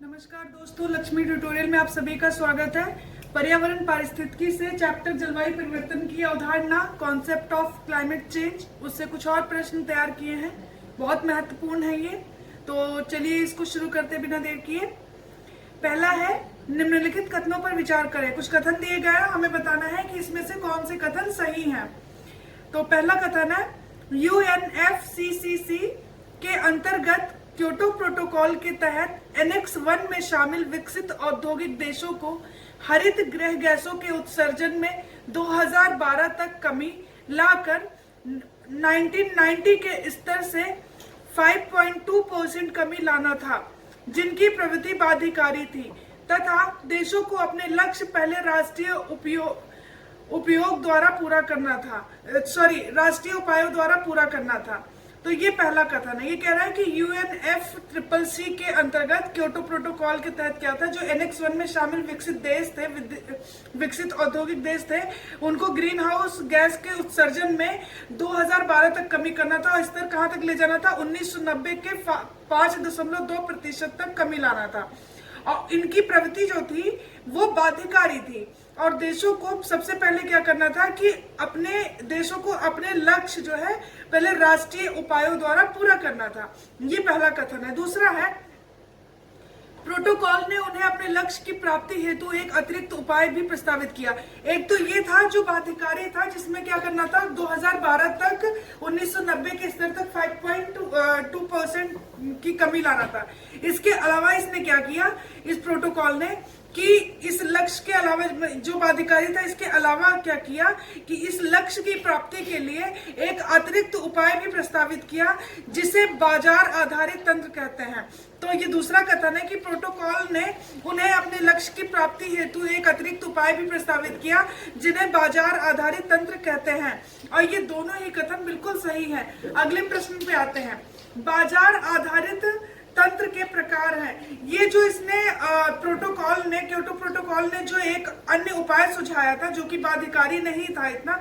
नमस्कार दोस्तों, लक्ष्मी ट्यूटोरियल में आप सभी का स्वागत है। पर्यावरण पारिस्थितिकी से चैप्टर जलवायु परिवर्तन की अवधारणा, कॉन्सेप्ट ऑफ क्लाइमेट चेंज, उससे कुछ और प्रश्न तैयार किए हैं। बहुत महत्वपूर्ण है ये, तो चलिए इसको शुरू करते बिना देर किए। पहला है, निम्नलिखित कथनों पर विचार करें। कुछ कथन दिए गए हैं, हमें बताना है कि इसमें से कौन से कथन सही हैं। तो पहला कथन है, UNFCCC के अंतर्गत क्योटो प्रोटोकॉल के तहत एनेक्स 1 में शामिल विकसित औद्योगिक देशों को हरित गृह गैसों के उत्सर्जन में 2012 तक कमी लाकर 1990 के स्तर से 5.2% कमी लाना था, जिनकी प्रवृत्ति बाध्यकारी थी, तथा देशों को अपने लक्ष्य पहले राष्ट्रीय उपयोग द्वारा पूरा करना था, राष्ट्रीय उपायों द्वारा पूरा करना था। तो ये पहला कथन है। ये कह रहा है कि UNFCCC के अंतर्गत क्योटो प्रोटोकॉल के तहत क्या था, जो एनेक्स 1 में शामिल विकसित देश थे, विकसित औद्योगिक देश थे, उनको ग्रीन हाउस गैस के उत्सर्जन में 2012 तक कमी करना था और स्तर कहां तक ले जाना था, 1990 के 5.2% तक कमी लाना था। और इनकी प्रवृत्ति जो थी वो बाध्यकारी थी और देशों को सबसे पहले क्या करना था कि अपने देशों को अपने लक्ष्य जो है पहले राष्ट्रीय उपायों द्वारा पूरा करना था। ये पहला कथन है। दूसरा है, प्रोटोकॉल ने उन्हें अपने लक्ष्य की प्राप्ति हेतु एक अतिरिक्त उपाय भी प्रस्तावित किया। एक तो ये था जो बाध्यकारी था, जिसमें क्या करना था, 2012 तक 1990 के स्तर तक 5.2% की कमी लाना था। इसके अलावा इसने क्या किया, इस प्रोटोकॉल ने, कि इस लक्ष्य के अलावा जो बाध्यकारी था, इसके अलावा क्या किया कि इस लक्ष्य की प्राप्ति के लिए एक अतिरिक्त उपाय भी प्रस्तावित किया, जिसे बाजार आधारित तंत्र कहते हैं। तो ये दूसरा कथन है कि प्रोटोकॉल ने उन्हें अपने लक्ष्य की प्राप्ति हेतु एक अतिरिक्त उपाय भी प्रस्तावित किया, जिन्हें बाजार आधारित तंत्र कहते हैं। और ये दोनों ही कथन बिल्कुल सही है। अगले प्रश्न पे आते हैं। बाजार आधारित तंत्र के प्रकार हैं। ये जो इसने क्योटो प्रोटोकॉल ने जो एक अन्य उपाय सुझाया था, जो कि बाध्यकारी नहीं था इतना,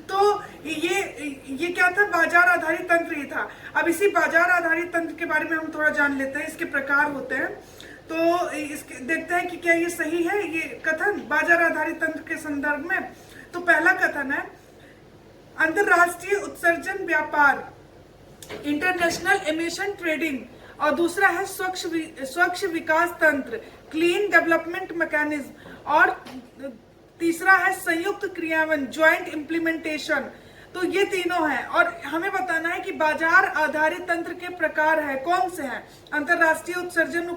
तो ये क्या था, बाजार आधारित तंत्र ही था। अब इसी बाजार आधारित तंत्र के बारे में हम थोड़ा जान लेते हैं। इसके प्रकार होते हैं, तो इसके देखते हैं कि क्या ये सही है ये कथन बाजार आधारित तंत्र के संदर्भ में। तो पहला कथन है, अंतरराष्ट्रीय उत्सर्जन व्यापार, इंटरनेशनल एमिशन ट्रेडिंग, और दूसरा है स्वच्छ विकास तंत्र, क्लीन डेवलपमेंट मैकेनिज्म, और तीसरा है संयुक्त क्रियान्वयन, ज्वाइंट इम्प्लीमेंटेशन। तो ये तीनों हैं और हमें बताना है कि बाजार आधारित तंत्र के प्रकार है कौन से हैं। अंतरराष्ट्रीय उत्सर्जन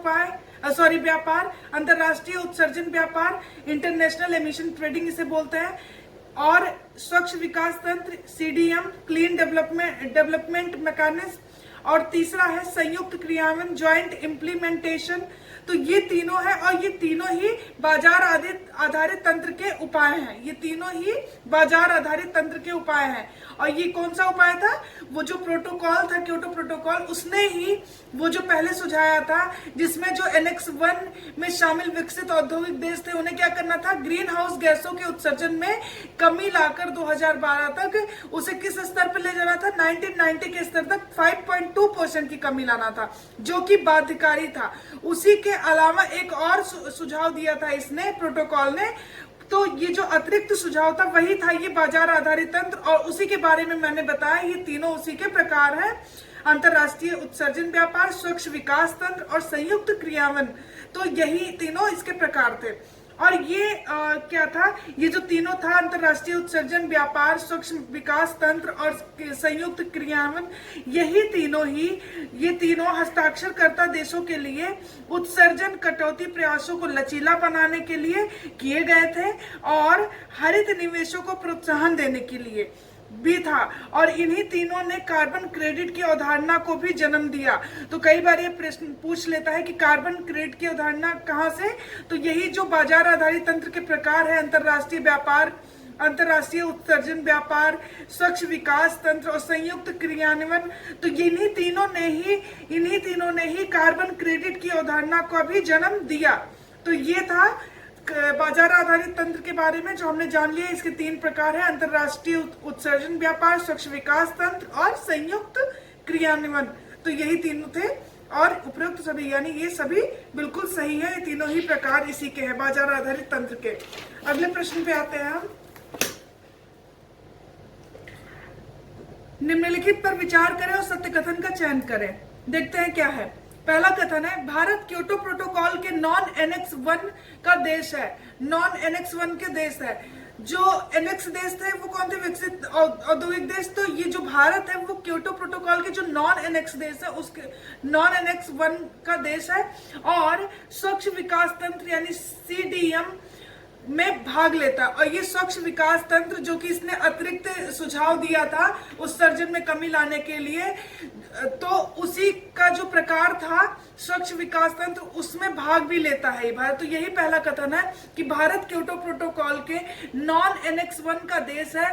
व्यापार, अंतरराष्ट्रीय उत्सर्जन व्यापार, इंटरनेशनल एमिशन ट्रेडिंग इसे बोलते हैं, और स्वच्छ विकास तंत्र, CDM, क्लीन डेवलपमेंट मैकेनिज्म, और तीसरा है संयुक्त क्रियान्वयन, ज्वाइंट इम्प्लीमेंटेशन। तो ये तीनों है और ये तीनों ही बाजार आधारित तंत्र के उपाय हैं। ये तीनों ही बाजार आधारित तंत्र के उपाय हैं। और ये कौन सा उपाय था, वो जो प्रोटोकॉल था, क्योटो प्रोटोकॉल, उसने ही वो जो पहले सुझाया था, जिसमें जो एनेक्स 1 में शामिल विकसित औद्योगिक देश थे, उन्हें क्या करना था, ग्रीन हाउस गैसों के उत्सर्जन में कमी लाकर 2012 तक उसे किस स्तर पर ले जाना था, 1990 के स्तर तक 5.2% की कमी लाना था, जो कि बाध्यकारी था। उसी के अलावा एक और सुझाव दिया था इसने, प्रोटोकॉल ने। तो ये जो अतिरिक्त सुझाव था वही था ये बाजार आधारित तंत्र, और उसी के बारे में मैंने बताया। ये तीनों उसी के प्रकार हैं, अंतरराष्ट्रीय उत्सर्जन व्यापार, स्वच्छ विकास तंत्र और संयुक्त क्रियान्वयन। तो यही तीनों इसके प्रकार थे। और ये क्या था, ये जो तीनों था, अंतरराष्ट्रीय उत्सर्जन व्यापार, स्वच्छ विकास तंत्र और संयुक्त क्रियान्वयन, ये तीनों हस्ताक्षरकर्ता देशों के लिए उत्सर्जन कटौती प्रयासों को लचीला बनाने के लिए किए गए थे और हरित निवेशों को प्रोत्साहन देने के लिए भी था। और इन्हीं तीनों ने कार्बन क्रेडिट की अवधारणा को भी जन्म दिया। तो कई बार ये प्रश्न पूछ लेता है कि कार्बन क्रेडिट की अवधारणा कहाँ से, तो यही जो बाजार आधारित तंत्र के प्रकार है, अंतरराष्ट्रीय व्यापार, अंतरराष्ट्रीय उत्सर्जन व्यापार, स्वच्छ विकास तंत्र और संयुक्त क्रियान्वयन, तो इन्हीं तीनों ने ही कार्बन क्रेडिट की अवधारणा को भी जन्म दिया। तो ये था बाजार आधारित तंत्र के बारे में जो हमने जान लिया। इसके 3 प्रकार है, अंतरराष्ट्रीय उत्सर्जन व्यापार, स्वच्छ विकास तंत्र और संयुक्त क्रियान्वयन। तो यही तीनों थे और उपरोक्त सभी, यानी ये सभी बिल्कुल सही है। ये तीनों ही प्रकार इसी के हैं, बाजार आधारित तंत्र के। अगले प्रश्न पे आते हैं हम। निम्नलिखित पर विचार करें और सत्य कथन का चयन करें। देखते हैं क्या है। पहला कथन है, भारत क्योटो प्रोटोकॉल के नॉन एनेक्स 1 का देश है। नॉन एनेक्स 1 के देश है। जो एनेक्स देश थे वो कौन थे? विकसित औद्योगिक देश। तो ये जो भारत है वो क्योटो प्रोटोकॉल के जो नॉन एनेक्स देश है उसके नॉन एनेक्स 1 का देश है, और स्वच्छ विकास तंत्र यानी CDM में भाग लेता है। और ये स्वच्छ विकास तंत्र जो कि इसने अतिरिक्त सुझाव दिया था उत्सर्जन में कमी लाने के लिए, तो उसी का जो प्रकार था स्वच्छ विकास तंत्र, उसमें भाग भी लेता है भारत। तो यही पहला कथन है कि भारत क्योटो प्रोटोकॉल के नॉन एनेक्स 1 का देश है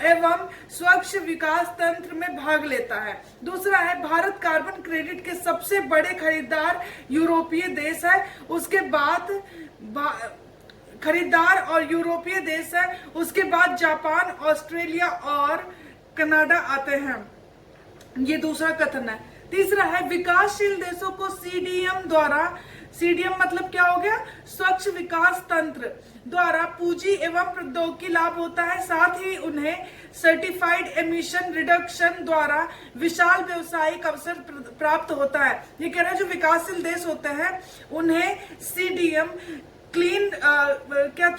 एवं स्वच्छ विकास तंत्र में भाग लेता है। दूसरा है, भारत कार्बन क्रेडिट के सबसे बड़े खरीदार यूरोपीय देश है। उसके बाद खरीदार और यूरोपीय देश है, उसके बाद जापान, ऑस्ट्रेलिया और कनाडा आते हैं। ये दूसरा कथन है। तीसरा है, विकासशील देशों को CDM द्वारा, CDM मतलब क्या हो गया? स्वच्छ विकास तंत्र द्वारा पूंजी एवं प्रौद्योगिकी लाभ होता है। साथ ही उन्हें सर्टिफाइड एमिशन रिडक्शन द्वारा विशाल व्यवसायिक अवसर प्राप्त होता है। ये कह रहा है जो विकासशील देश होते हैं उन्हें CDM क्लीन क्या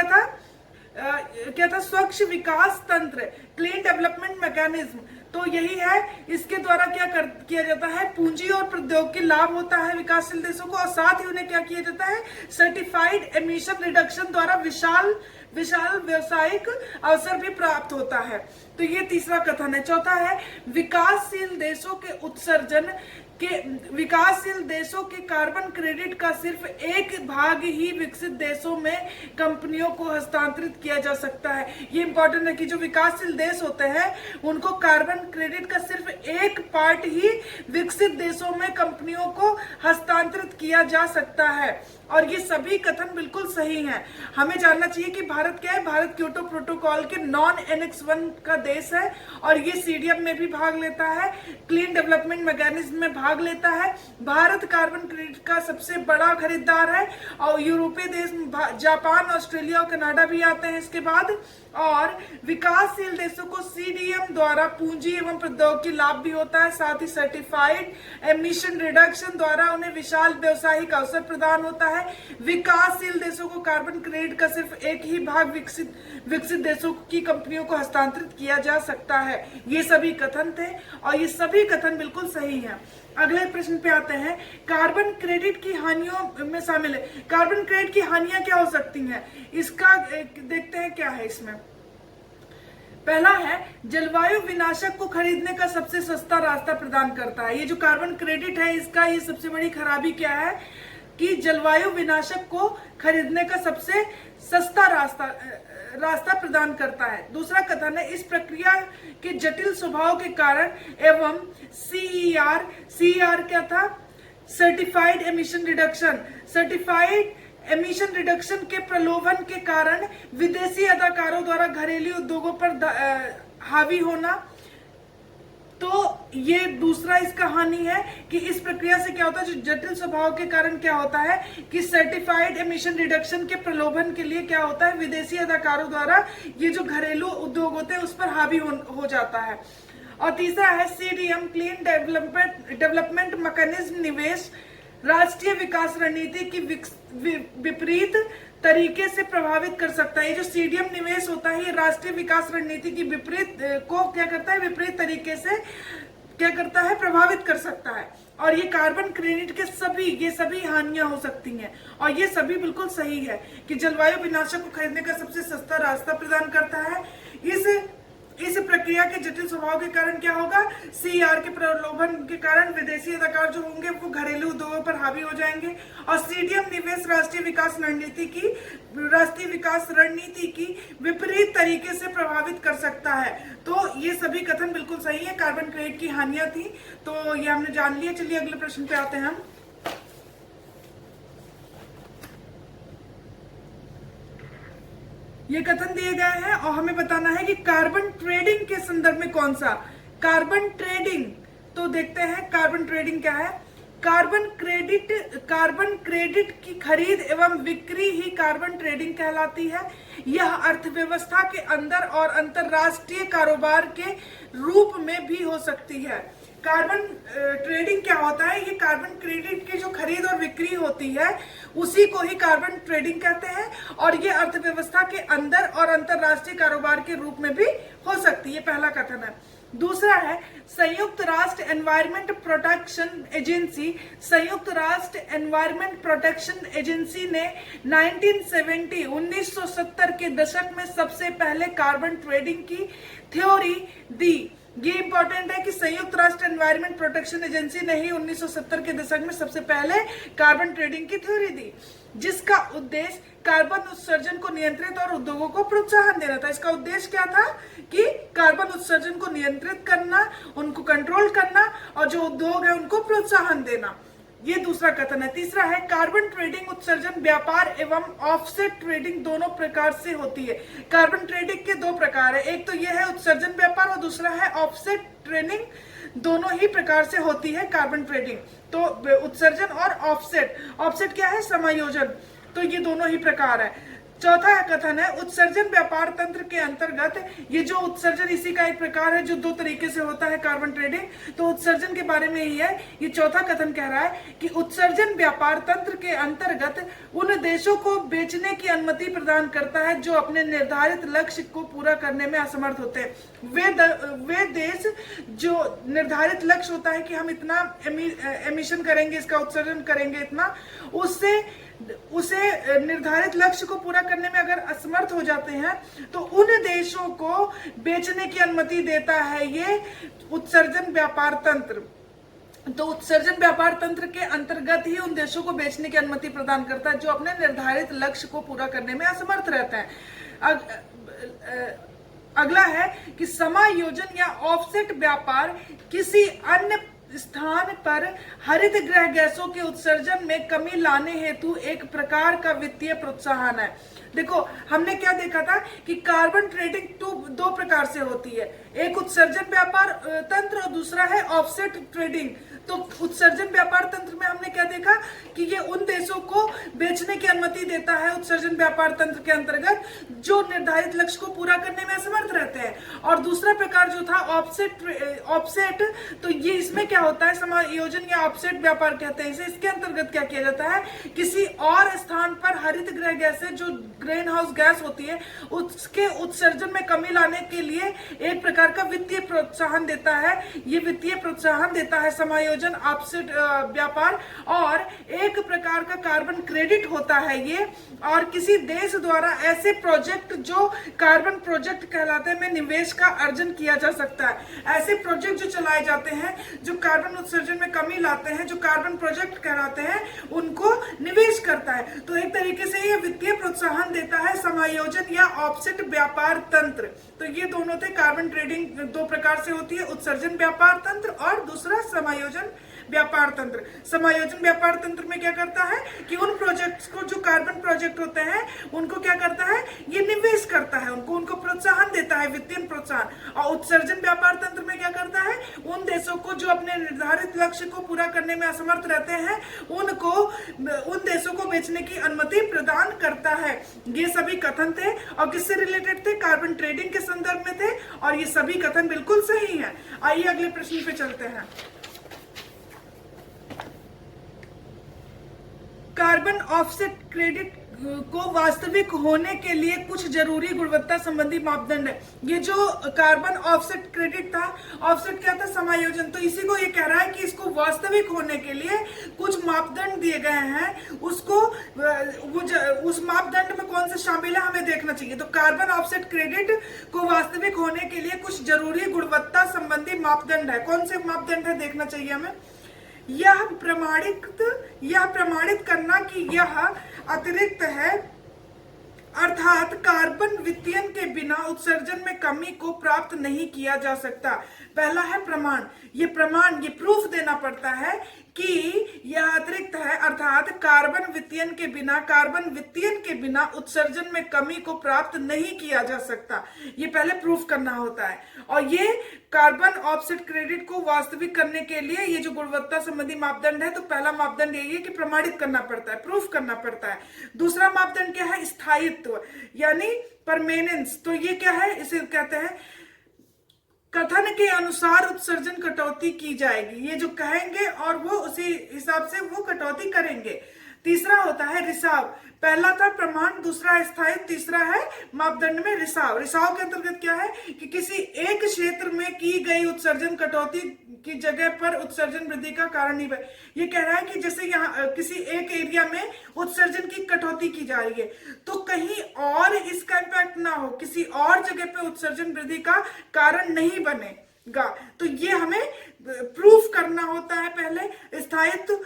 था? स्वच्छ विकास तंत्र, क्लीन डेवलपमेंट मैकेनिज्म। तो यही है, इसके द्वारा किया जाता है? पूंजी और प्रौद्योगिकी लाभ होता है विकासशील देशों को, और साथ ही उन्हें क्या किया जाता है? सर्टिफाइड एमिशन रिडक्शन द्वारा विशाल व्यवसायिक अवसर भी प्राप्त होता है। तो ये तीसरा कथन है। चौथा है, विकासशील देशों के कार्बन क्रेडिट का सिर्फ एक भाग ही विकसित देशों में कंपनियों को हस्तांतरित किया जा सकता है। ये इंपॉर्टेंट है कि जो विकासशील देश होते हैं उनको कार्बन क्रेडिट का सिर्फ एक पार्ट ही विकसित देशों में कंपनियों को हस्तांतरित किया जा सकता है। और ये सभी कथन बिल्कुल सही हैं। हमें जानना चाहिए कि भारत क्या है? भारत क्योटो प्रोटोकॉल के नॉन एनेक्स 1 का देश है, और ये CDM में भी भाग लेता है, क्लीन डेवलपमेंट मैकेनिज्म में भाग लेता है। भारत कार्बन क्रेडिट का सबसे बड़ा खरीदार है, और यूरोपीय देश जापान, ऑस्ट्रेलिया और कनाडा भी आते हैं इसके बाद। और विकासशील देशों को CDM द्वारा पूंजी एवं प्रौद्योगिकी लाभ भी होता है। साथ ही सर्टिफाइड एमिशन रिडक्शन द्वारा उन्हें विशाल व्यवसायिक अवसर प्रदान होता है। विकासशील देशों को कार्बन क्रेडिट का सिर्फ एक ही भाग विकसित देशों की कंपनियों को हस्तांतरित किया जा सकता है। ये सभी कथन थे, और ये सभी कथन बिल्कुल सही हैं। अगले प्रश्न पे आते हैं। कार्बन क्रेडिट की हानियों में शामिल है। कार्बन क्रेडिट की हानियां क्या हो सकती हैं? इसका देखते हैं क्या है इसमें। पहला है, जलवायु विनाशक को खरीदने का सबसे सस्ता रास्ता प्रदान करता है। ये जो कार्बन क्रेडिट है इसका ये सबसे बड़ी खराबी क्या है कि जलवायु विनाशक को खरीदने का सबसे सस्ता रास्ता प्रदान करता है। दूसरा कथन है, इस प्रक्रिया के जटिल स्वभाव के कारण एवं CER क्या था? सर्टिफाइड एमिशन रिडक्शन के प्रलोभन के कारण विदेशी अदाकारों द्वारा घरेलू उद्योगों पर हावी होना। तो ये दूसरा इसका हानि है कि इस प्रक्रिया से क्या होता है, जो जटिल स्वभाव के कारण क्या होता है कि सर्टिफाइड एमिशन रिडक्शन के प्रलोभन के लिए क्या होता है, विदेशी अदाकारों द्वारा ये जो घरेलू उद्योग होते हैं उस पर हावी हो जाता है। और तीसरा है, CDM क्लीन डेवलपमेंट मैकेनिज्म निवेश राष्ट्रीय विकास रणनीति की विपरीत तरीके से प्रभावित कर सकता है। ये जो CDM निवेश होता है ये राष्ट्रीय विकास रणनीति की विपरीत को क्या करता है, विपरीत तरीके से क्या करता है, प्रभावित कर सकता है। और ये कार्बन क्रेडिट के सभी हानियां हो सकती हैं, और ये सभी बिल्कुल सही है कि जलवायु विनाशक को खरीदने का सबसे सस्ता रास्ता प्रदान करता है। इस प्रक्रिया के जटिल स्वभाव के कारण क्या होगा, CER के प्रलोभन के कारण विदेशी अदाकार जो होंगे वो घरेलू उद्योगों पर हावी हो जाएंगे। और CDM निवेश राष्ट्रीय विकास रणनीति की विपरीत तरीके से प्रभावित कर सकता है। तो ये सभी कथन बिल्कुल सही है। कार्बन क्रेडिट की हानियां थी तो ये हमने जान लिया। चलिए अगले प्रश्न पे आते हैं हम। ये कथन दिए गए हैं और हमें बताना है कि कार्बन ट्रेडिंग के संदर्भ में कौन सा। कार्बन ट्रेडिंग, तो देखते हैं कार्बन ट्रेडिंग क्या है। कार्बन क्रेडिट की खरीद एवं बिक्री ही कार्बन ट्रेडिंग कहलाती है। यह अर्थव्यवस्था के अंदर और अंतरराष्ट्रीय कारोबार के रूप में भी हो सकती है। कार्बन ट्रेडिंग क्या होता है? ये कार्बन क्रेडिट की जो खरीद और बिक्री होती है उसी को ही कार्बन ट्रेडिंग कहते हैं, और ये अर्थव्यवस्था के अंदर और अंतरराष्ट्रीय कारोबार के रूप में भी हो सकती है। पहला कथन है। दूसरा है संयुक्त राष्ट्र एनवायरमेंट प्रोटेक्शन एजेंसी। संयुक्त राष्ट्र एनवायरमेंट प्रोटेक्शन एजेंसी ने 1970 के दशक में सबसे पहले कार्बन ट्रेडिंग की थ्योरी दी। ये इंपॉर्टेंट है कि संयुक्त राष्ट्र एनवायरमेंट प्रोटेक्शन एजेंसी ने ही 1970 के दशक में सबसे पहले कार्बन ट्रेडिंग की थ्योरी दी, जिसका उद्देश्य कार्बन उत्सर्जन को नियंत्रित और उद्योगों को प्रोत्साहन देना था। इसका उद्देश्य क्या था? कि कार्बन उत्सर्जन को नियंत्रित करना, उनको कंट्रोल करना, और जो उद्योग है उनको प्रोत्साहन देना। ये दूसरा कथन है। तीसरा है कार्बन ट्रेडिंग उत्सर्जन व्यापार एवं ऑफसेट ट्रेडिंग दोनों प्रकार से होती है। कार्बन ट्रेडिंग के दो प्रकार है, एक तो ये है उत्सर्जन व्यापार और दूसरा है ऑफसेट ट्रेडिंग। दोनों ही प्रकार से होती है कार्बन ट्रेडिंग, तो उत्सर्जन और ऑफसेट। ऑफसेट क्या है? समायोजन। तो ये दोनों ही प्रकार है। चौथा कथन है उत्सर्जन व्यापार तंत्र के अंतर्गत। ये जो उत्सर्जन इसी का एक प्रकार है जो दो तरीके से होता है कार्बन ट्रेडिंग, तो उत्सर्जन के बारे में ही है। ये चौथा कथन कह रहा है कि उत्सर्जन व्यापार तंत्र के अंतर्गत उन देशों को बेचने की अनुमति प्रदान करता है जो अपने निर्धारित लक्ष्य को पूरा करने में असमर्थ होते हैं। वे देश जो निर्धारित लक्ष्य होता है कि हम इतना एमिशन करेंगे, इसका उत्सर्जन करेंगे इतना, उसे निर्धारित लक्ष्य को पूरा करने में अगर असमर्थ हो जाते हैं तो उन देशों को बेचने की अनुमति देता है ये उत्सर्जन व्यापार तंत्र। तो उत्सर्जन व्यापार तंत्र के अंतर्गत ही उन देशों को बेचने की अनुमति प्रदान करता है जो अपने निर्धारित लक्ष्य को पूरा करने में असमर्थ रहते हैं। अगला है कि समायोजन या ऑफसेट व्यापार किसी अन्य स्थान पर हरित गृह गैसों के उत्सर्जन में कमी लाने हेतु एक प्रकार का वित्तीय प्रोत्साहन है। देखो, हमने क्या देखा था कि कार्बन ट्रेडिंग दो प्रकार से होती है, एक उत्सर्जन व्यापार तंत्र और दूसरा है ऑफसेट ट्रेडिंग। तो उत्सर्जन व्यापार तंत्र में हमने क्या देखा कि ये उन देशों को बेचने की अनुमति देता है उत्सर्जन व्यापार तंत्र के अंतर्गत जो निर्धारित लक्ष्य को पूरा करने में असमर्थ रहते हैं। और दूसरा प्रकार जो था ऑफसेट, तो ये इसमें क्या होता है, समायोजन या ऑफसेट व्यापार कहते हैं इसे। इसके अंतर्गत क्या किया जाता है, किसी और स्थान पर हरित गृह गैसें जो ग्रीन हाउस गैस होती है उसके उत्सर्जन में कमी लाने के लिए एक प्रकार का वित्तीय प्रोत्साहन देता है। ये वित्तीय प्रोत्साहन देता है समायोजन ऑफसेट व्यापार, और एक प्रकार का कार्बन क्रेडिट होता है ये। और किसी देश द्वारा ऐसे प्रोजेक्ट जो कार्बन प्रोजेक्ट कहलाते हैं में निवेश का अर्जन किया जा सकता है। ऐसे प्रोजेक्ट जो चलाए जाते हैं जो कार्बन उत्सर्जन में कमी लाते हैं, जो कार्बन प्रोजेक्ट कहलाते हैं, उनको निवेश करता है। तो एक तरीके से ये वित्तीय प्रोत्साहन देता है समायोजन या ऑफसेट व्यापार तंत्र। तो ये दोनों थे, कार्बन ट्रेडिंग दो प्रकार से होती है, उत्सर्जन व्यापार तंत्र और दूसरा समायोजन व्यापार तंत्र। समायोजन व्यापार तंत्र में क्या करता है कि उन प्रोजेक्ट्स को, जो कार्बन प्रोजेक्ट होते हैं, उनको क्या करता है, ये निवेश करता है, उनको प्रोत्साहन देता है, वित्तीय प्रोत्साहन। और उत्सर्जन व्यापार तंत्र में क्या करता है, उन देशों को जो अपने निर्धारित लक्ष्य को पूरा करने में असमर्थ रहते हैं उन देशों को बेचने की अनुमति प्रदान करता है। ये सभी कथन थे और किससे रिलेटेड थे, कार्बन ट्रेडिंग के संदर्भ में थे, और ये सभी कथन बिल्कुल सही है। आइए अगले प्रश्न पे चलते हैं। कार्बन ऑफसेट क्रेडिट को वास्तविक होने के लिए कुछ जरूरी गुणवत्ता संबंधी मापदंड है। ये जो कार्बन ऑफसेट क्रेडिट था, ऑफसेट क्या था, समायोजन, तो इसी को ये कह रहा है कि इसको वास्तविक होने के लिए कुछ मापदंड दिए गए हैं, उसको उस मापदंड में कौन से शामिल है हमें देखना चाहिए। तो कार्बन ऑफसेट क्रेडिट को वास्तविक होने के लिए कुछ जरूरी गुणवत्ता संबंधी मापदंड है। कौन से मापदंड है देखना चाहिए हमें। यह प्रमाणित करना कि यह अतिरिक्त है, अर्थात कार्बन वित्तीयन के बिना उत्सर्जन में कमी को प्राप्त नहीं किया जा सकता। पहला है प्रमाण। ये प्रूफ देना पड़ता है कि यह अतिरिक्त है, अर्थात कार्बन वितयन के बिना उत्सर्जन में कमी को प्राप्त नहीं किया जा सकता। ये पहले प्रूफ करना होता है। और ये कार्बन ऑफसेट क्रेडिट को वास्तविक करने के लिए ये जो गुणवत्ता संबंधी मापदंड है, तो पहला मापदंड यही है कि प्रमाणित करना पड़ता है, प्रूफ करना पड़ता है। दूसरा मापदंड क्या है? स्थायित्व यानी परमेनेंस। तो ये क्या है? इसे कहते हैं कथन के अनुसार उत्सर्जन कटौती की जाएगी। ये जो कहेंगे और वो उसी हिसाब से वो कटौती करेंगे। तीसरा होता है रिसाव। पहला था प्रमाण, दूसरा स्थायित्व, तीसरा है मापदंड में रिसाव। रिसाव के अंतर्गत क्या है कि किसी एक क्षेत्र में की गई उत्सर्जन कटौती की जगह पर उत्सर्जन वृद्धि का कारण नहीं बने। ये कह रहा है कि जैसे यहाँ किसी एक एरिया में उत्सर्जन की कटौती की जा रही है, तो कहीं और इसका इम्पैक्ट ना हो, किसी और जगह पे उत्सर्जन वृद्धि का कारण नहीं बनेगा। तो ये हमें प्रूफ करना होता है पहले स्थायित्व,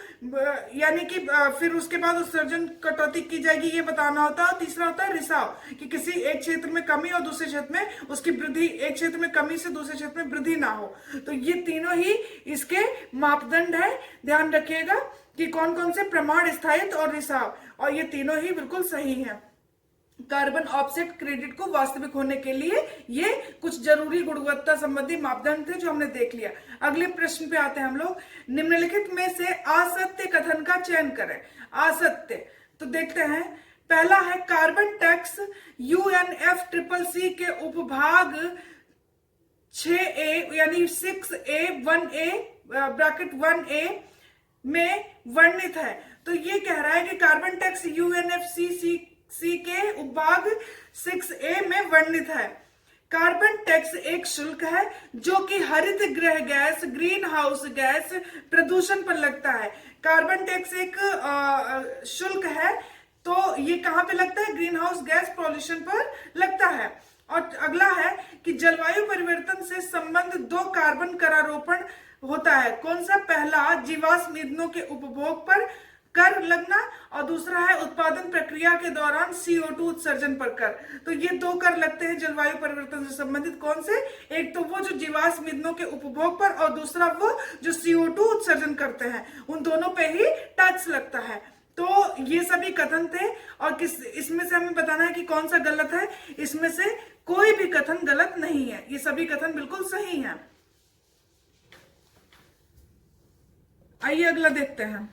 यानी कि फिर उसके बाद उत्सर्जन कटौती की जाएगी ये बताना होता है। तीसरा होता है रिसाव, कि किसी एक क्षेत्र में कमी और दूसरे क्षेत्र में उसकी वृद्धि, एक क्षेत्र में कमी से दूसरे क्षेत्र में वृद्धि ना हो। तो ये तीनों ही इसके मापदंड है। ध्यान रखिएगा कि कौन कौन से प्रमाण, स्थायित्व और रिसाव, और ये तीनों ही बिल्कुल सही है। कार्बन ऑफसेट क्रेडिट को वास्तविक होने के लिए ये कुछ जरूरी गुणवत्ता संबंधी मापदंड थे जो हमने देख लिया। अगले प्रश्न पे आते हैं हम लोग। निम्नलिखित में से असत्य कथन का चयन करें। असत्य, तो देखते हैं। पहला है कार्बन टैक्स UNFCCC के उपभाग 6A यानी 6A 1A ब्रैकेट 1A में वर्णित है। तो ये कह रहा है कि कार्बन टैक्स UNFCCC के उपभाग 6A में वर्णित है। कार्बन टैक्स एक शुल्क है जो कि हरित गृह गैस, ग्रीन हाउस गैस प्रदूषण पर लगता है। कार्बन टैक्स एक शुल्क है, तो ये कहां पे लगता है? ग्रीन हाउस गैस पॉल्यूशन पर लगता है। और अगला है कि जलवायु परिवर्तन से संबंध 2 कार्बन करारोपण होता है। कौन सा? पहला जीवाश्म ईंधनों के उपभोग पर कर लगना, और दूसरा है उत्पादन प्रक्रिया के दौरान CO2 उत्सर्जन पर कर। तो ये 2 कर लगते हैं जलवायु परिवर्तन से संबंधित। कौन से? एक तो वो जो जीवाश्म ईंधनों के उपभोग पर, और दूसरा वो जो CO2 उत्सर्जन करते हैं, उन दोनों पे ही टैक्स लगता है। तो ये सभी कथन थे, और इसमें से हमें बताना है कि कौन सा गलत है। इसमें से कोई भी कथन गलत नहीं है, ये सभी कथन बिल्कुल सही हैं। आइए अगला देखते हैं।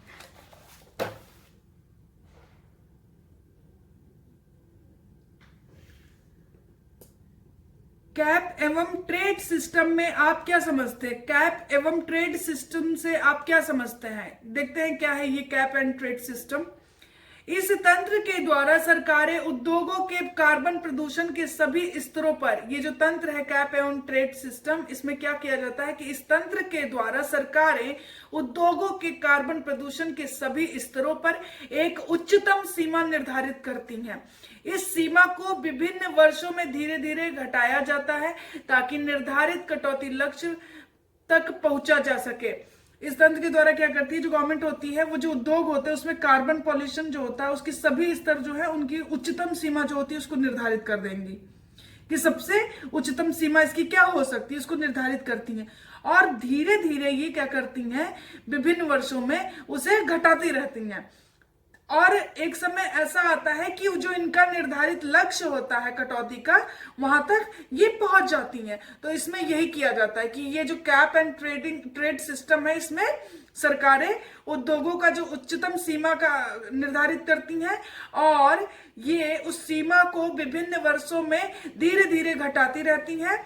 कैप एवं ट्रेड सिस्टम में आप क्या समझते हैं? कैप एवं ट्रेड सिस्टम से आप क्या समझते हैं? देखते हैं क्या है ये कैप एंड ट्रेड सिस्टम। इस तंत्र के द्वारा सरकारें उद्योगों के कार्बन प्रदूषण के सभी स्तरों पर, ये जो तंत्र है कैप एवं ट्रेड सिस्टम, इसमें क्या किया जाता है कि इस तंत्र के द्वारा सरकारें उद्योगों के कार्बन प्रदूषण के सभी स्तरों पर एक उच्चतम सीमा निर्धारित करती हैं। इस सीमा को विभिन्न वर्षों में धीरे धीरे घटाया जाता है ताकि निर्धारित कटौती लक्ष्य तक पहुंचा जा सके। इस तंत्र के द्वारा क्या करती है, जो गवर्नमेंट होती है, वो जो उद्योग होते हैं उसमें कार्बन पॉल्यूशन जो होता है उसकी सभी स्तर जो है उनकी उच्चतम सीमा जो होती है उसको निर्धारित कर देंगी कि सबसे उच्चतम सीमा इसकी क्या हो सकती है, उसको निर्धारित करती हैं। और धीरे धीरे ये क्या करती हैं, विभिन्न वर्षों में उसे घटाती रहती हैं। और एक समय ऐसा आता है कि जो इनका निर्धारित लक्ष्य होता है कटौती का, वहां तक ये पहुंच जाती हैं। तो इसमें यही किया जाता है कि ये जो कैप एंड ट्रेड सिस्टम है, इसमें सरकारें उद्योगों का जो उच्चतम सीमा का निर्धारित करती हैं और ये उस सीमा को विभिन्न वर्षों में धीरे धीरे घटाती रहती हैं।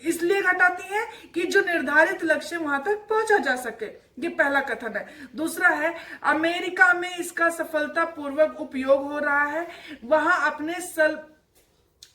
इसलिए घटाती हैं कि जो निर्धारित लक्ष्य वहां तक पहुंचा जा सके। ये पहला कथन है। दूसरा है, अमेरिका में इसका सफलतापूर्वक उपयोग हो रहा है। वहां अपने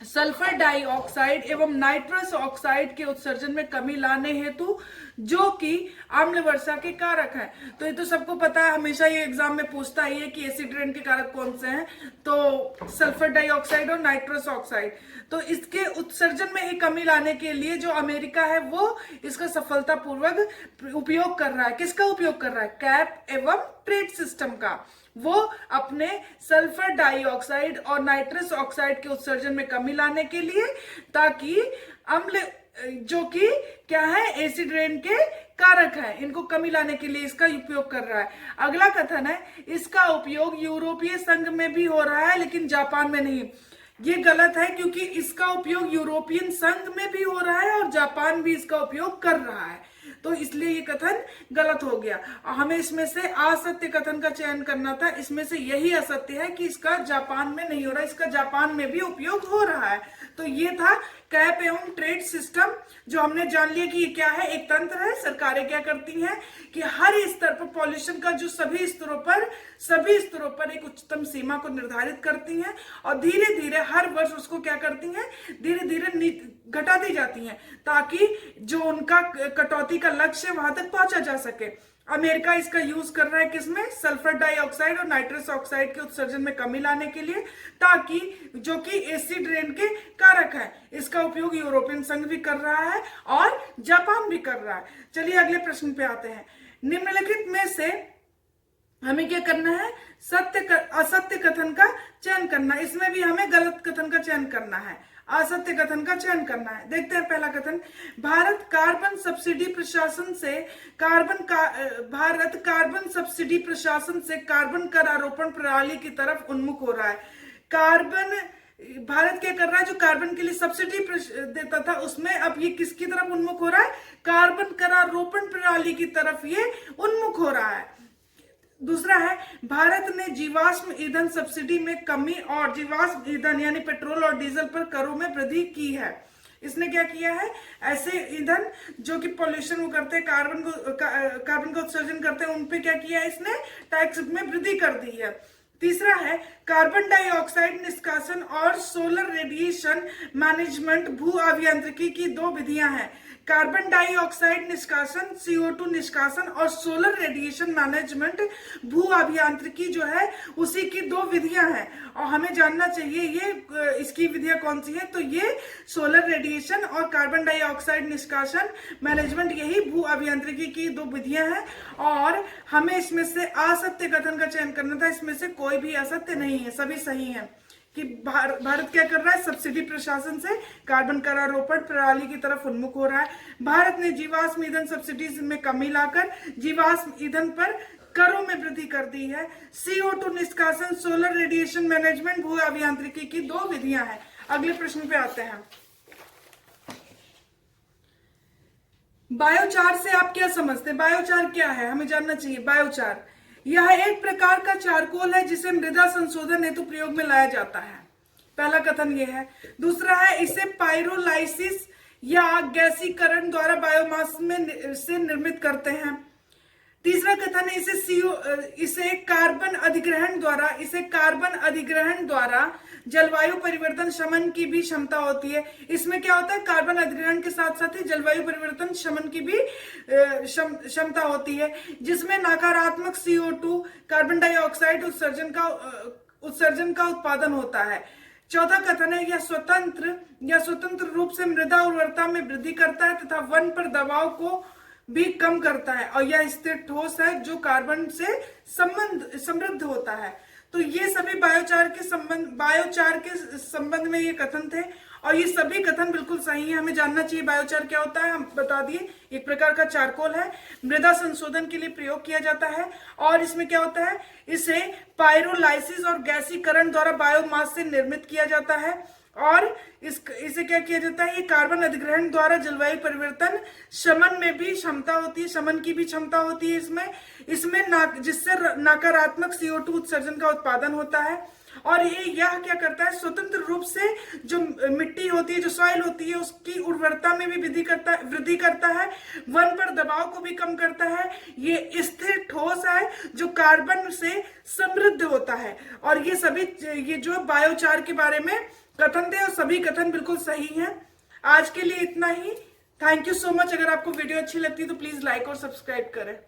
सल्फर डाइऑक्साइड एवं नाइट्रस ऑक्साइड के उत्सर्जन में कमी लाने हेतु, जो कि अम्ल वर्षा के कारक है। तो ये तो सबको पता है, हमेशा ये एग्जाम में पूछता ही है कि एसिड रेन के कारक कौन से हैं, तो सल्फर डाइऑक्साइड और नाइट्रस ऑक्साइड। तो इसके उत्सर्जन में ही कमी लाने के लिए जो अमेरिका है वो इसका सफलतापूर्वक उपयोग कर रहा है। किसका उपयोग कर रहा है? कैप एवं ट्रेड सिस्टम का। वो अपने सल्फर डाइऑक्साइड और नाइट्रस ऑक्साइड के उत्सर्जन में कमी लाने के लिए, ताकि अम्ल जो कि क्या है, एसिड रेन के कारक है, इनको कमी लाने के लिए इसका उपयोग कर रहा है। अगला कथन है, इसका उपयोग यूरोपीय संघ में भी हो रहा है लेकिन जापान में नहीं। ये गलत है, क्योंकि इसका उपयोग यूरोपियन संघ में भी हो रहा है और जापान भी इसका उपयोग कर रहा है, तो इसलिए ये कथन गलत हो गया। हमें इसमें से असत्य कथन का चयन करना था। इसमें से यही असत्य है कि इसका जापान में नहीं हो रहा, इसका जापान में भी उपयोग हो रहा है। तो ये था कैप एवं ट्रेड सिस्टम, जो हमने जान लिया कि ये क्या है, एक तंत्र है। सरकारें क्या करती हैं कि हर स्तर पर पॉल्यूशन का जो सभी स्तरों पर एक उच्चतम सीमा को निर्धारित करती हैं और धीरे धीरे हर वर्ष उसको क्या करती हैं, धीरे धीरे घटाती जाती हैं, ताकि जो उनका कटौती का लक्ष्य वहां तक पहुंचा जा सके। अमेरिका इसका यूज कर रहा है किसमें, सल्फर डाइऑक्साइड और नाइट्रस ऑक्साइड के उत्सर्जन में कमी लाने के लिए, ताकि जो कि एसिड रेन के कारक है। इसका उपयोग यूरोपियन संघ भी कर रहा है और जापान भी कर रहा है। चलिए अगले प्रश्न पे आते हैं। निम्नलिखित में से हमें क्या करना है, असत्य कथन का चयन करना। इसमें भी हमें गलत कथन का चयन करना है, असत्य कथन का चयन करना है। देखते हैं पहला कथन, भारत कार्बन सब्सिडी प्रशासन से कार्बन कर आरोपण प्रणाली की तरफ उन्मुख हो रहा है। भारत क्या कर रहा है, जो कार्बन के लिए सब्सिडी देता था उसमें अब ये किसकी तरफ उन्मुख हो रहा है, कार्बन करारोपण प्रणाली की तरफ ये उन्मुख हो रहा है। दूसरा है, भारत ने जीवाश्म ईंधन सब्सिडी में कमी और जीवाश्म ईंधन यानी पेट्रोल और डीजल पर करों में वृद्धि की है। इसने क्या किया है, ऐसे ईंधन जो कि पॉल्यूशन वो करते हैं, कार्बन का उत्सर्जन करते हैं, उनपे क्या किया है, इसने टैक्स में वृद्धि कर दी है। तीसरा है, कार्बन डाइऑक्साइड निष्कासन और सोलर रेडिएशन मैनेजमेंट भू अभियांत्रिकी की दो विधियां हैं। कार्बन डाइऑक्साइड निष्कासन CO2 निष्कासन और सोलर रेडिएशन मैनेजमेंट भू अभियांत्रिकी जो है उसी की दो विधियां हैं, और हमें जानना चाहिए ये इसकी विधियां कौन सी हैं। तो ये सोलर रेडिएशन और कार्बन डाइऑक्साइड निष्कासन मैनेजमेंट, यही भू अभियांत्रिकी की दो विधियां हैं, और हमें इसमें से असत्य कथन का चयन करना था। इसमें से कोई भी असत्य नहीं है, सभी सही है कि भारत क्या कर रहा है, सब्सिडी प्रशासन से कार्बन करारोपण प्रणाली की तरफ उन्मुख हो रहा है। भारत ने जीवाश्म ईंधन सब्सिडी में कमी लाकर जीवाश्म ईंधन पर करों में वृद्धि कर दी है। CO2 निष्कासन, सोलर रेडिएशन मैनेजमेंट भू अभियांत्रिकी की दो विधियां हैं। अगले प्रश्न पे आते हैं। बायोचार से आप क्या समझते हैं, बायोचार क्या है, हमें जानना चाहिए। बायोचार यह एक प्रकार का चारकोल है जिसे मृदा संशोधन हेतु प्रयोग में लाया जाता है। पहला कथन यह है। दूसरा है, इसे पायरोलाइसिस या गैसीकरण द्वारा बायोमास में से निर्मित करते हैं। तीसरा कथन है, इसे कार्बन अधिग्रहण द्वारा जलवायु परिवर्तन शमन की भी क्षमता होती है। इसमें क्या होता है, कार्बन अधिग्रहण के साथ साथ ही जलवायु परिवर्तन शमन की भी क्षमता होती है, जिसमें नकारात्मक CO2 कार्बन डाइऑक्साइड उत्सर्जन का उत्पादन होता है। चौथा कथन है, यह स्वतंत्र रूप से मृदा उर्वरता में वृद्धि करता है तथा वन पर दबाव को भी कम करता है, और यह स्थिर ठोस है जो कार्बन से समृद्ध होता है। तो ये सभी बायोचार के संबंध में ये कथन थे, और ये सभी कथन बिल्कुल सही है। हमें जानना चाहिए बायोचार क्या होता है, हम बता दिए। एक प्रकार का चारकोल है, मृदा संशोधन के लिए प्रयोग किया जाता है, और इसमें क्या होता है, इसे पायरोलाइसिस और गैसीकरण द्वारा बायोमास से निर्मित किया जाता है, और इसे क्या किया जाता है, ये कार्बन अधिग्रहण द्वारा जलवायु परिवर्तन शमन में भी क्षमता होती है, शमन की भी क्षमता होती है इसमें जिससे नकारात्मक CO2 उत्सर्जन का उत्पादन होता है। और यह क्या करता है, स्वतंत्र रूप से जो मिट्टी होती है, जो सॉइल होती है, उसकी उर्वरता में भी वृद्धि करता है, वन पर दबाव को भी कम करता है। ये स्थिर ठोस है जो कार्बन से समृद्ध होता है। और ये जो बायोचार के बारे में कथन थे, और सभी कथन बिल्कुल सही हैं। आज के लिए इतना ही। Thank you so much. अगर आपको वीडियो अच्छी लगती है तो प्लीज लाइक और सब्सक्राइब करें।